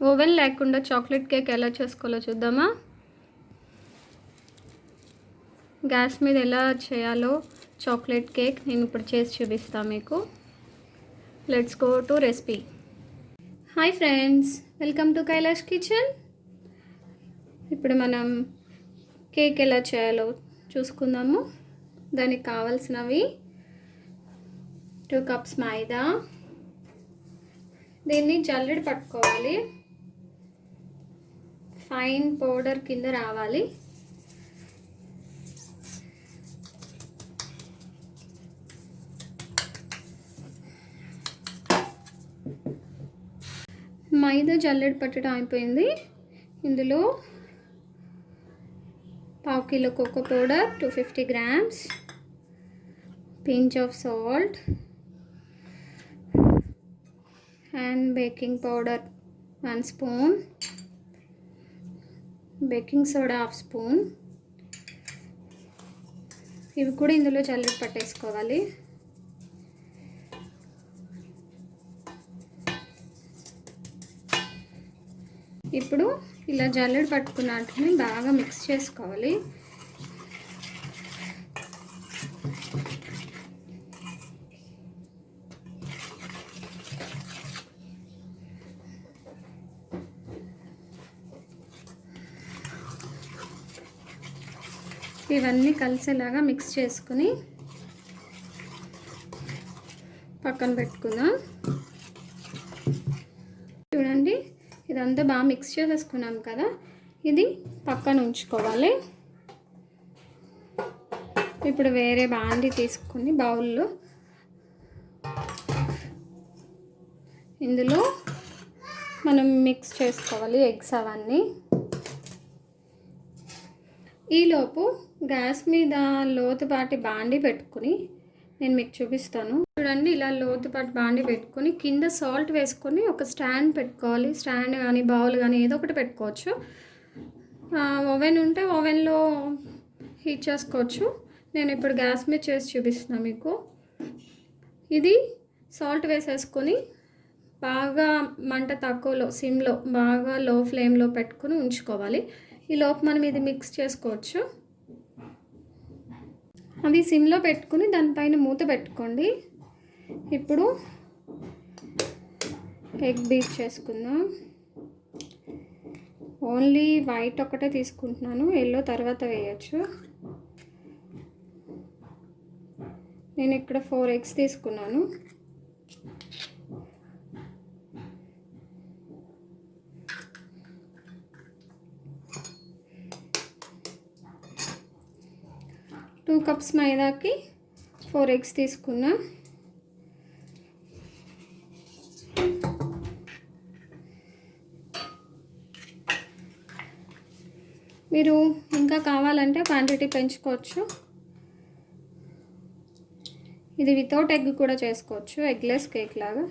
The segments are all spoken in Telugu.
ఓవెన్ లేకుండా చాక్లెట్ కేక్ ఎలా చేసుకోవాలో చూద్దామా. గ్యాస్ మీద ఎలా చేయాలో చాక్లెట్ కేక్ నేను ఇప్పుడు చేసి చూపిస్తాను మీకు. Let's go to recipe. Hi friends, welcome to Kailash kitchen. ఇప్పుడు మనం కేక్ ఎలా చేయాలో చూసుకుందాము. దానికి కావాల్సినవి 2 కప్స్ మైదా. దీన్ని జల్లెడ పట్టుకోవాలి, ఫైన్ పౌడర్ కింద రావాలి. మైదా జల్లెడ పట్టడం అయిపోయింది. ఇందులో 1/2 kilo cocoa powder 250 grams, pinch of salt and baking powder 1 spoon, baking soda 1/2 spoon. ఇవి కూడా ఇందులో జల్లెడ పట్టేసుకోవాలి. ఇప్పుడు ఇలా జల్లెడ పట్టుకున్నట్టుని బాగా మిక్స్ చేసుకోవాలి. ఇవన్నీ కలిసేలాగా మిక్స్ చేసుకుని పక్కన పెట్టుకుందాం. చూడండి, ఇదంతా బాగా మిక్స్ చేసేసుకున్నాం కదా, ఇది పక్కన ఉంచుకోవాలి. ఇప్పుడు వేరే బాండి తీసుకుని బౌల్లో ఇందులో మనం మిక్స్ చేసుకోవాలి ఎగ్స్ అవన్నీ. ఈలోపు గ్యాస్ మీద లోతుపాటి బాండి పెట్టుకుని నేను మీకు చూపిస్తాను. చూడండి, ఇలా లోతుపాటి బాండి పెట్టుకుని కింద సాల్ట్ వేసుకొని ఒక స్టాండ్ పెట్టుకోవాలి. స్టాండ్ కానీ బౌల్ కానీ ఏదో ఒకటి పెట్టుకోవచ్చు. ఓవెన్ ఉంటే ఓవెన్లో హీట్ చేసుకోవచ్చు. నేను ఇప్పుడు గ్యాస్ మీద చేసి చూపిస్తున్నాను మీకు. ఇది సాల్ట్ వేసేసుకొని బాగా మంట తక్కువలో, సిమ్లో, బాగా లో ఫ్లేమ్లో పెట్టుకుని ఉంచుకోవాలి. ఈ లోపు మనం ఇది మిక్స్ చేసుకోవచ్చు. అది సిమ్లో పెట్టుకుని దానిపైన మూత పెట్టుకోండి. ఇప్పుడు ఎగ్ బీట్ చేసుకుందాం. ఓన్లీ వైట్ ఒకటే తీసుకుంటున్నాను, ఎల్లో తర్వాత వేయచ్చు. నేను ఇక్కడ 4 eggs తీసుకున్నాను. టూ కప్స్ మైదాకి 4 eggs తీసుకున్నా. మీరు ఇంకా కావాలంటే క్వాంటిటీ పెంచుకోవచ్చు. ఇది వితౌట్ ఎగ్ కూడా చేసుకోవచ్చు, ఎగ్లెస్ కేక్ లాగా.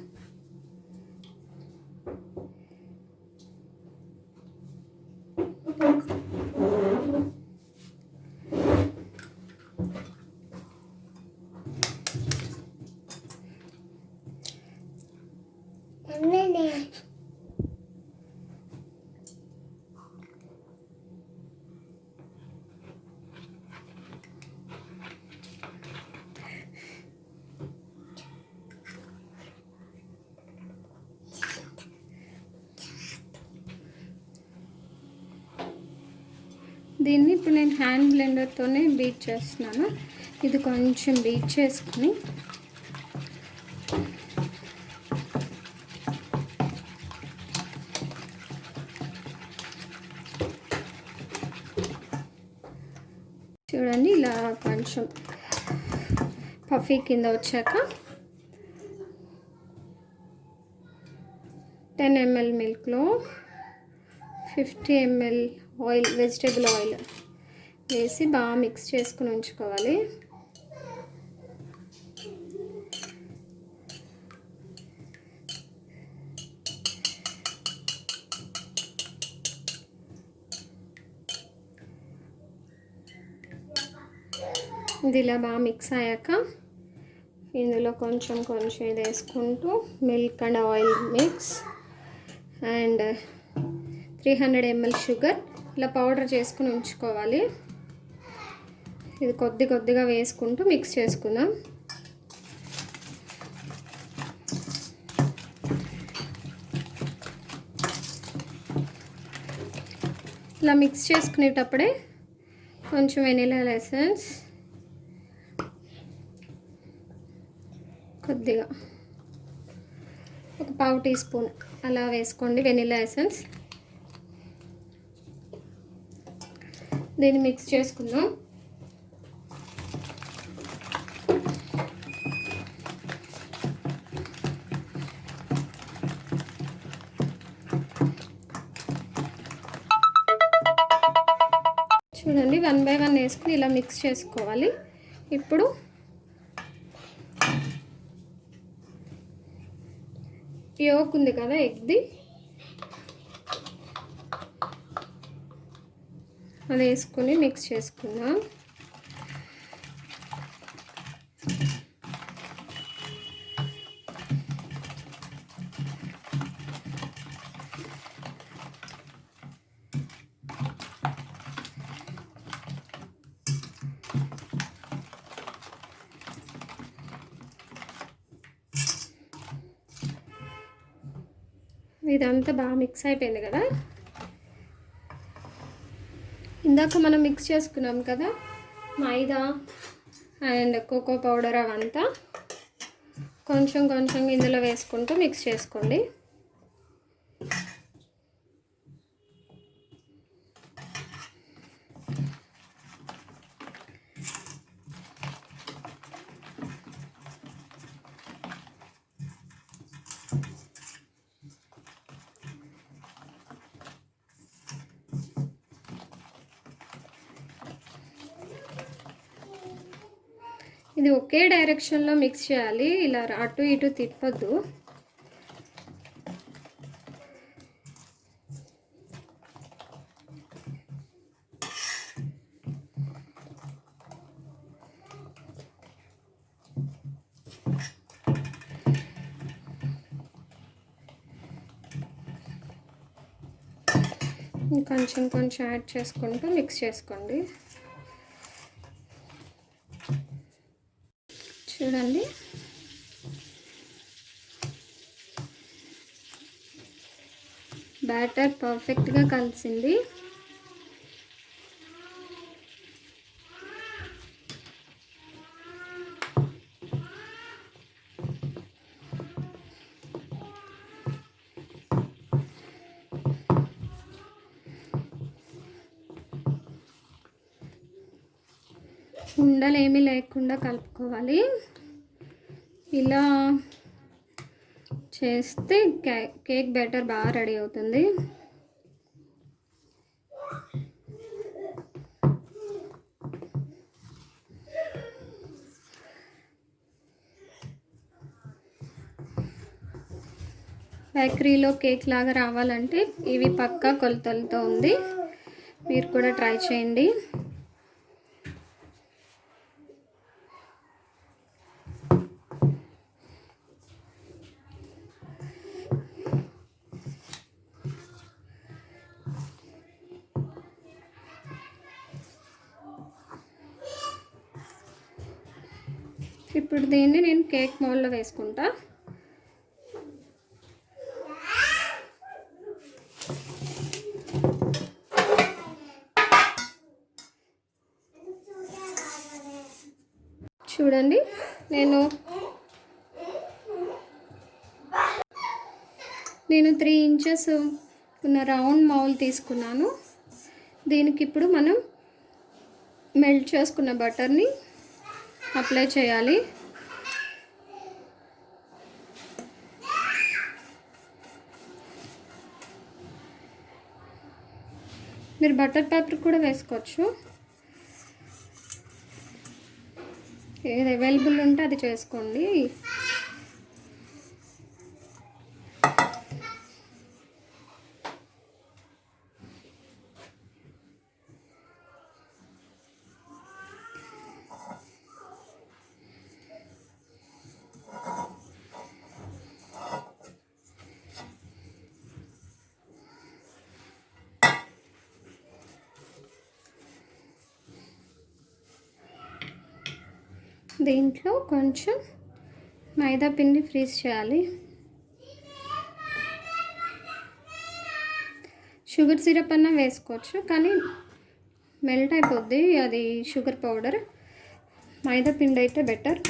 దీన్ని ఇప్పుడు నేను హ్యాండ్ బ్లెండర్తోనే బీట్ చేస్తున్నాను. ఇది కొంచెం బీట్ చేసుకుని చూడండి, ఇలా కొంచెం పఫీ కింద వచ్చాక 10 ml మిల్క్లో 50 ml oil, vegetable oil వేసి బాగా మిక్స్ చేసుకుని ఉంచుకోవాలి. ఇది ఇలా బాగా మిక్స్ అయ్యాక ఇందులో కొంచెం ఇది వేసుకుంటూ milk and oil mix and 300 ml sugar ఇలా పౌడర్ చేసుకుని ఉంచుకోవాలి. ఇది కొద్దిగా వేసుకుంటూ మిక్స్ చేసుకుందాం. ఇలా మిక్స్ చేసుకునేటప్పుడే కొంచెం వెనిలా ఎసెన్స్, కొద్దిగా ఒక పావు టీ స్పూన్ అలా వేసుకోండి వెనిలా ఎసెన్స్. దీన్ని మిక్స్ చేసుకుందాం. చూడండి 1 by 1 వేసుకుని ఇలా మిక్స్ చేసుకోవాలి. ఇప్పుడు యోక్ ఉంది కదా ఎగ్ది, అది వేసుకొని మిక్స్ చేసుకుందాం. ఇదంతా బాగా మిక్స్ అయిపోయింది కదా. ఇందాక మనం మిక్స్ చేసుకున్నాం కదా మైదా అండ్ కోకో పౌడర్, అవంతా కొంచెం ఇందులో వేసుకుంటూ మిక్స్ చేసుకోండి. ఇది ఒకే డైరెక్షన్లో మిక్స్ చేయాలి, ఇలా అటు ఇటు తిప్పొద్దు. కొంచెం యాడ్ చేసుకుంటూ మిక్స్ చేసుకోండి. చూడండి బ్యాటర్ పర్ఫెక్ట్గా కలిసింది. ఉండలు ఏమీ లేకుండా కలుపుకోవాలి. ఇలా చేస్తే కేక్ బ్యాటర్ బాగా రెడీ అవుతుంది. బేకరీలో కేక్ లాగా రావాలంటే ఇవి పక్కా కొలతలతో ఉంది, మీరు కూడా ట్రై చేయండి. ఇప్పుడు దీన్ని నేను కేక్ మౌల్డ్లో వేసుకుంటా. చూడండి నేను 3 ఇంచెస్ ఉన్న రౌండ్ మౌల్ తీసుకున్నాను. దీనికి ఇప్పుడు మనం మెల్ట్ చేసుకున్న బటర్ని అప్లై చేయాలి. మీరు బటర్ పేపర్ కూడా వేసుకోవచ్చు, ఏది అవైలబుల్ ఉంటే అది చేసుకోండి. దీంట్లో కొంచెం మైదా పిండి ఫ్రీజ్ చేయాలి. షుగర్ సిరప్ అన్నా వేసుకోవచ్చు, కానీ మెల్ట్ అయిపోద్ది అది షుగర్ పౌడర్. మైదా పిండి అయితే బెటర్.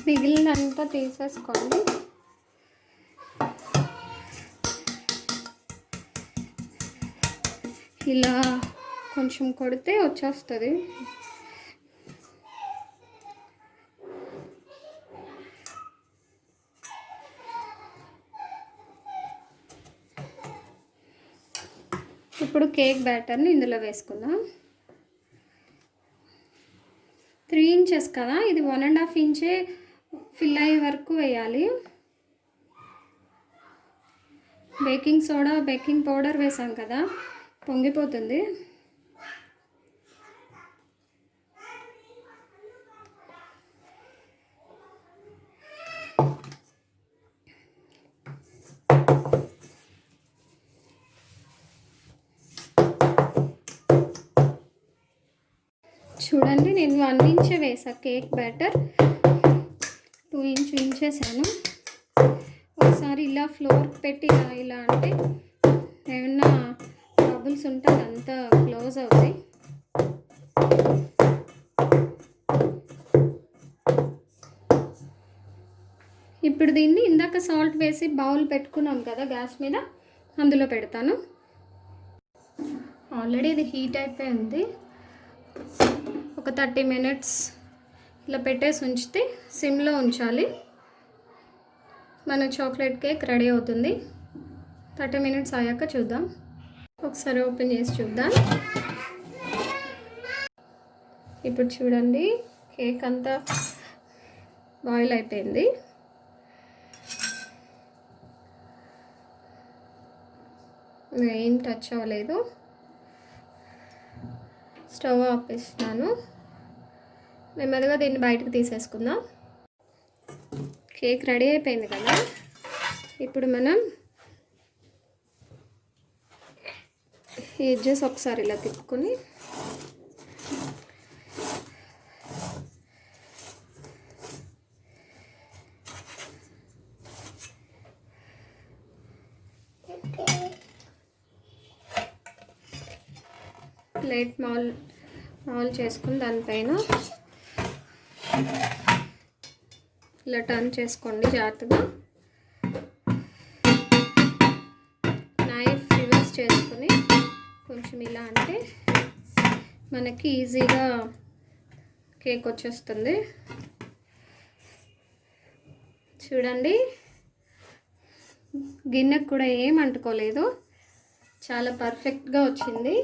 మిగిలినంతా తీసేసుకోండి. ఇలా కొంచెం కొడితే వచ్చేస్తుంది. ఇప్పుడు కేక్ బ్యాటర్ని ఇందులో వేసుకుందాం. 3 ఇంచెస్ కదా, ఇది 1.5 ఇంచే ఫిల్ అయ్యే వరకు వేయాలి. బేకింగ్ సోడా, బేకింగ్ పౌడర్ వేసాం కదా, పొంగిపోతుంది. చూడండి, నేను 1 ఇంచే వేసా కేక్ బ్యాటర్. 2 ఇంచ్ వేసాను. ఒకసారి ఇలా ఫ్లోర్ పెట్టి ఇలా అంటే ఏమన్నా బబుల్స్ ఉంటే అదంతా క్లోజ్ అవుతాయి. ఇప్పుడు దీన్ని ఇందాక సాల్ట్ వేసి బౌల్ పెట్టుకున్నాం కదా గ్యాస్ మీద, అందులో పెడతాను. ఆల్రెడీ ఇది హీట్ అయిపోయింది. ఒక 30 మినిట్స్ ఇలా పెట్టేసి ఉంచితే సిమ్లో ఉంచాలి. మన చాక్లెట్ కేక్ రెడీ అవుతుంది. 30 మినిట్స్ అయ్యాక చూద్దాం. ఒకసారి ఓపెన్ చేసి చూద్దాం. ఇప్పుడు చూడండి, కేక్ అంతా బాయిల్ అయిపోయింది. ఏం టచ్ అవ్వలేదు. స్టవ్ ఆపేస్తున్నాను. నెమ్మదిగా దీన్ని బయటకు తీసేసుకుందాం. కేక్ రెడీ అయిపోయింది కదా. ఇప్పుడు మనం ఎడ్జెస్ ఒకసారి ఇలా తిప్పుకొని ప్లేట్ మాల్ చేసుకుని దానిపైన ఇలా టర్న్ చేసుకోండి జాగ్రత్తగా. నైఫ్ రివర్స్ చేసుకొని కొంచెం ఇలా అంటే మనకి ఈజీగా కేక్ వచ్చేస్తుంది. చూడండి, గిన్నెకు కూడా ఏం అంటుకోలేదు. చాలా పర్ఫెక్ట్గా వచ్చింది.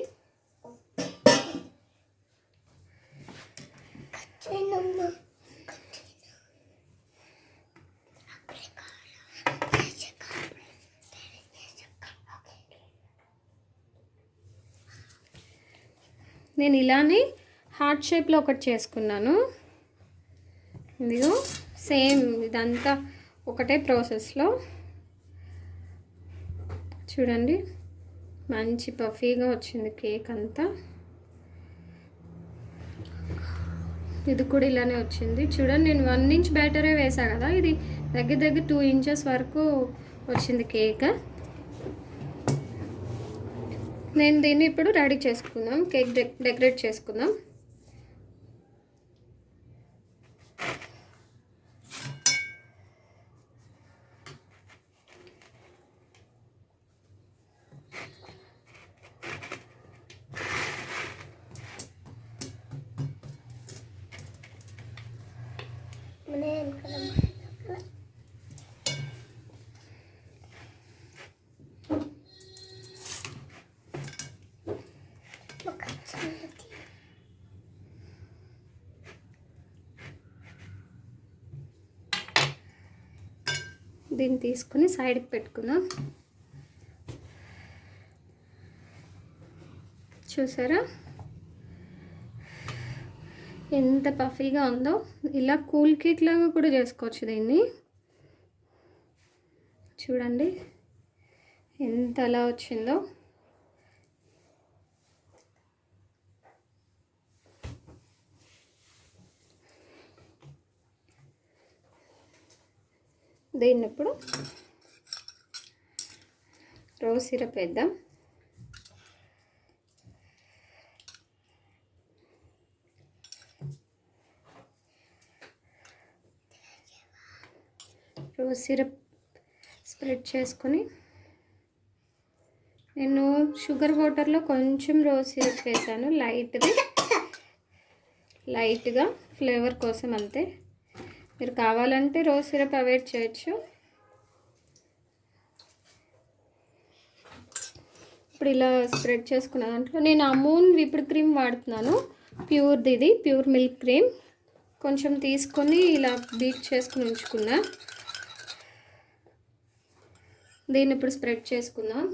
నేను ఇలానే హార్ట్ షేప్లో ఒకటి చేసుకున్నాను. ఇదిగో సేమ్ ఇదంతా ఒకటే ప్రాసెస్లో. చూడండి, మంచి పఫీగా వచ్చింది కేక్ అంతా. ఇది కూడా ఇలానే వచ్చింది. చూడండి, నేను 1 ఇంచ్ బ్యాటరే వేసా కదా, ఇది దగ్గర 2 ఇంచెస్ వరకు వచ్చింది కేక్. నేను దీన్ని ఇప్పుడు రెడీ చేసుకుందాం, కేక్ డెకరేట్ చేసుకుందాం. దీన్ని తీసుకొని సైడ్కి పెట్టుకుందాం. చూసారా ఎంత పఫీగా ఉందో. ఇలా కూల్ కేక్ లాగా కూడా చేసుకోవచ్చు దీన్ని. చూడండి ఎంత అలా వచ్చిందో. దీన్ని ఇప్పుడు రోజ్ సిరప్ వేద్దాం. రోజ్ సిరప్ స్ప్రెడ్ చేసుకొని నేను షుగర్ వాటర్లో కొంచెం రోజ్ సిరప్ వేసాను, లైట్గా ఫ్లేవర్ కోసం అంతే. మీరు కావాలంటే రోజ్ సిరప్ అవాయిడ్ చేయొచ్చు. ఇప్పుడు ఇలా స్ప్రెడ్ చేసుకున్న దాంట్లో నేను అమూల్ విప్డ్ క్రీమ్ వాడుతున్నాను, ప్యూర్ది, ప్యూర్ మిల్క్ క్రీమ్. కొంచెం తీసుకొని ఇలా బీట్ చేసుకుని ఉంచుకున్నా. దీన్ని ఇప్పుడు స్ప్రెడ్ చేసుకుందాం.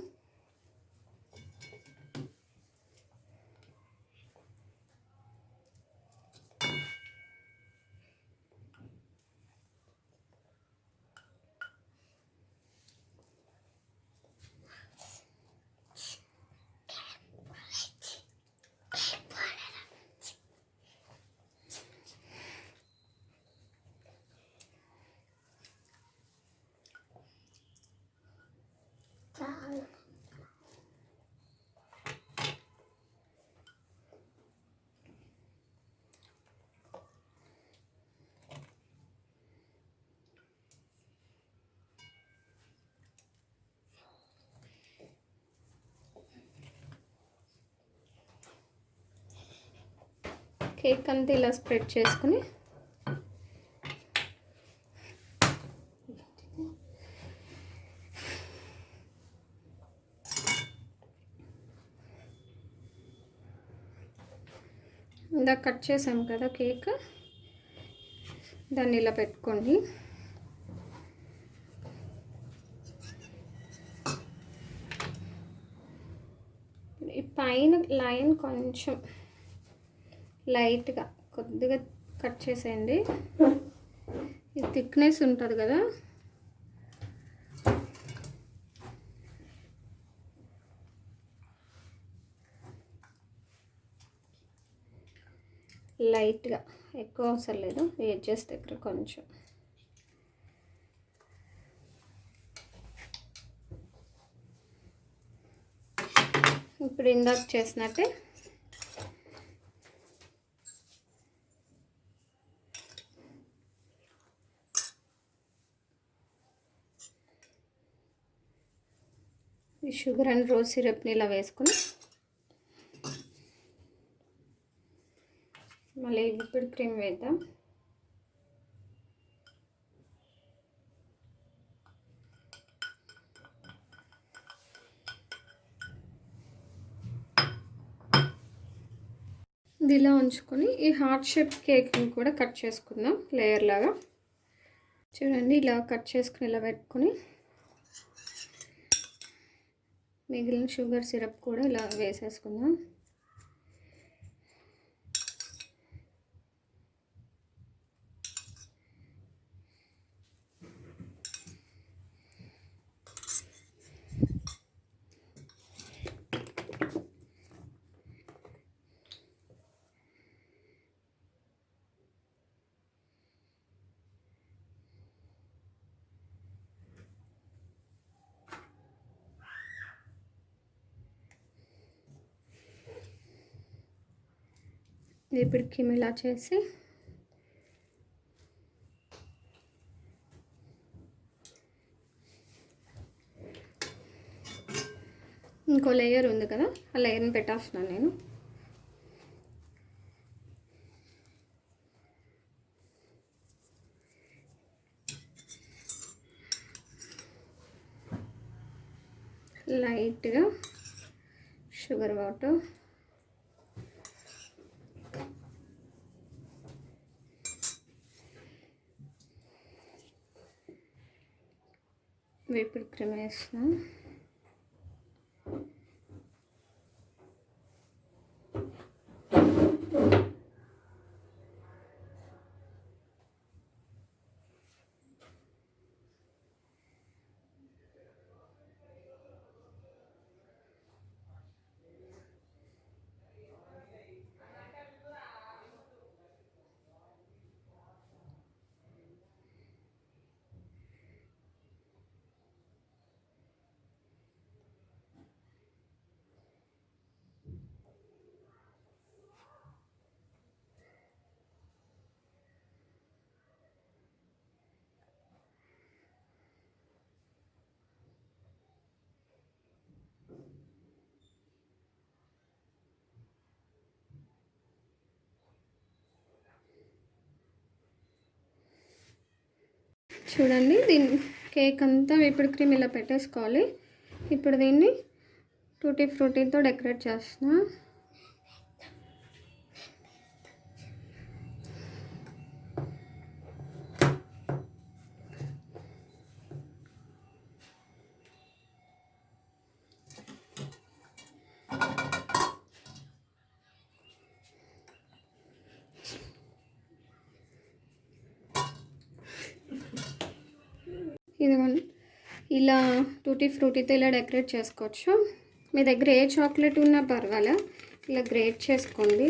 కేక్ అంతా ఇలా స్ప్రెడ్ చేసుకుని ఇందాక కట్ చేసాం కదా కేక్, దాన్ని ఇలా పెట్టుకోండి. ఈ పైన లైన్ కొంచెం లైట్గా కొద్దిగా కట్ చేసేయండి. ఇది థిక్నెస్ ఉంటుంది కదా, లైట్గా, ఎక్కువ అవసరం లేదు. ఎడ్జెస్ దగ్గర కొంచెం. ఇప్పుడు ఇందాక చేసినట్టే ఈ షుగర్ అండ్ రోజ్ సిరప్ని ఇలా వేసుకొని మళ్ళీ విప్డ్ క్రీమ్ వేద్దాం. ఇది ఇలా ఉంచుకొని ఈ హార్ట్ షేప్ కేక్ని కూడా కట్ చేసుకుందాం లేయర్ లాగా. చూడండి ఇలా కట్ చేసుకుని ఇలా పెట్టుకొని మిగిలిన షుగర్ సిరప్ కూడా ఇలా వేసేసుకుందాం. ఇప్పుడు క్రీమ్ ఇలా చేసి ఇంకో లేయర్ ఉంది కదా, ఆ లేయర్ని పెట్టేస్తున్నాను నేను. లైట్గా షుగర్ వాటర్, విప్డ్ క్రీమ్ వేసిన. చూడండి, దీన్ని కేక్ అంతా విప్డ్ క్రీమ్ ఇలా పెట్టేసుకోవాలి. ఇప్పుడు దీన్ని టూటీ ఫ్రూటీతో డెకరేట్ చేస్తున్నా. ఇదిగోండి, ఇలా టూటీ ఫ్రూటీతో ఇలా డెకరేట్ చేసుకోవచ్చు. మీ దగ్గర ఏ చాక్లెట్ ఉన్నా పర్వాలే, ఇలా గ్రేట్ చేసుకోండి.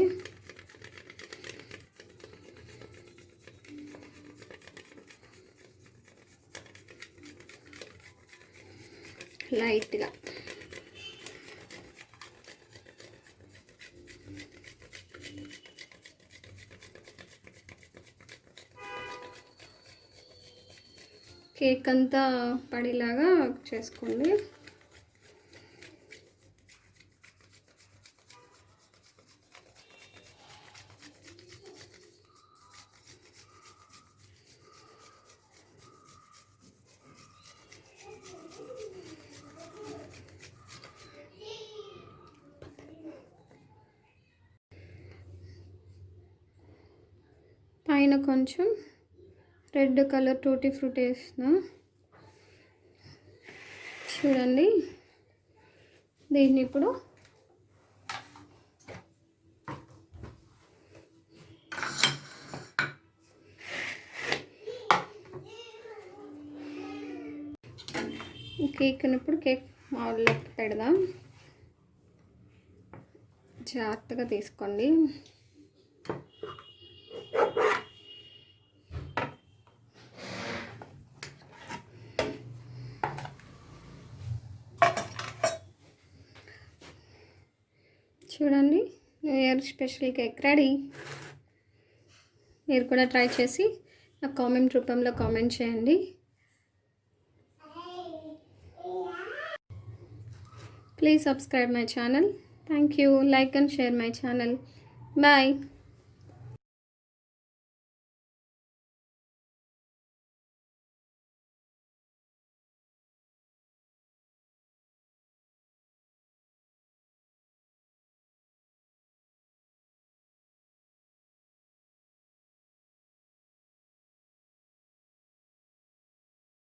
లైట్గా కేక్ అంతా పడేలాగా చేసుకోండి. పైన కొంచెం రెడ్ కలర్ టూటీ ఫ్రూట్ వేసిన. చూడండి, దీన్ని ఇప్పుడు కేక్ని ఇప్పుడు కేక్ మౌల్డ్లో పెడదాం. జాగ్రత్తగా తీసుకోండి. చూడండి, new year special cake ready. మీరు కూడా ట్రై చేసి నాకు కామెంట్ రూపంలో కామెంట్ చేయండి. Please subscribe my channel. Thank you. Like and share my channel. Bye.